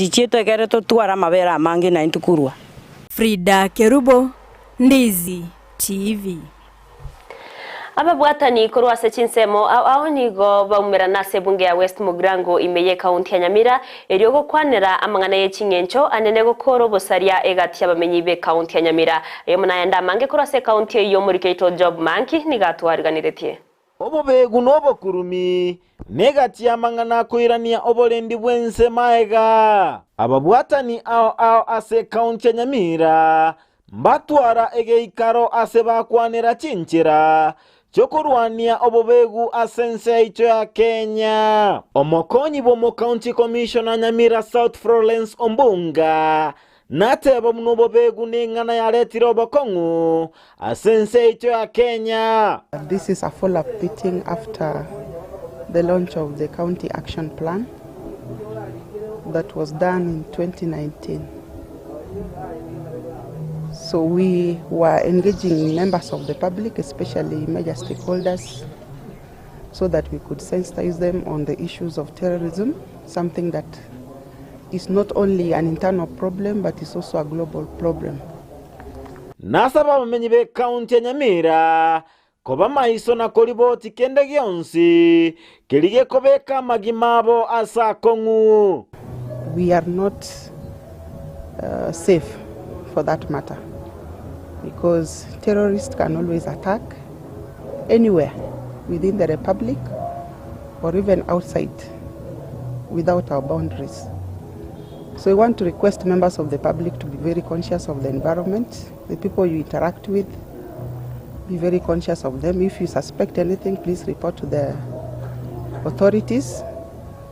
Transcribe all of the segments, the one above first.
chichito kere to twara mabera mangi na intukurwa. Frida Kerubo, Ndizi TV. Ababwatani kurwa sechinsemo aonigo baumera na sebunge ya West Mugrango imeye kaunti ya Nyamira eriogo kwanera amangana yechingencho anenego koro bosaria egati abamenyi be kaunti ya Nyamira yemuna yanda mange kurwa se kaunti yo murikeito job manki nigatwariganiretie. Obo begu nobo kurumi negati amangana kuirania obolendi bwense maega ababwatani ao ase kaunti ya Nyamira mbatwara egeikaro ase bakwanera chinchira chokurwania obobegu asense icho ya Kenya. Omokonyi bomo County Commissioner Nyamira South Florence Ombunga nateba mnobobegu ningana ya retiro bokongu asense icho ya Kenya. This is a follow-up meeting after the launch of the County Action Plan that was done in 2019. So we were engaging members of the public, especially major stakeholders, so that we could sensitize them on the issues of terrorism, something that is not only an internal problem, but is also a global problem. Nasaba bamenyi be County ya Nyamira koba maiso na koliboti kende gyonsi kelige kobeka magimabo asa kongu. We are not safe for that matter, because terrorists can always attack anywhere within the republic or even outside without our boundaries. So we want to request members of the public to be very conscious of the environment, the people you interact with, be very conscious of them. If you suspect anything, please report to the authorities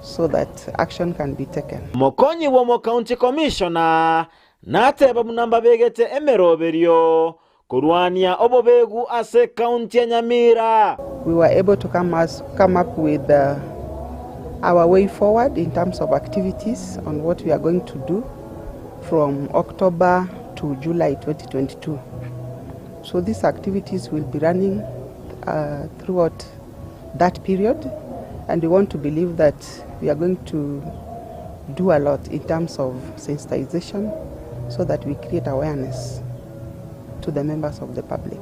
so that action can be taken. Mokonyi womo County Commissioner nateba munamba begete emeroberio kurwania obobegu ase County ya Nyamira. We were able to come up with our way forward in terms of activities on what we are going to do from October to July 2022. So these activities will be running throughout that period, and we want to believe that we are going to do a lot in terms of sensitization so that we create awareness to the members of the public.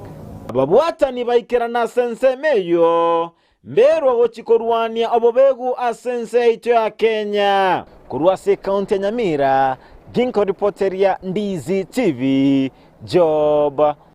Ababwatani baikira na sense meyo mbero wochikorwania obobegu asense ito ya Kenya. Kurwase County ya Nyamira, Ginko reporteria Ndizi TV, Job.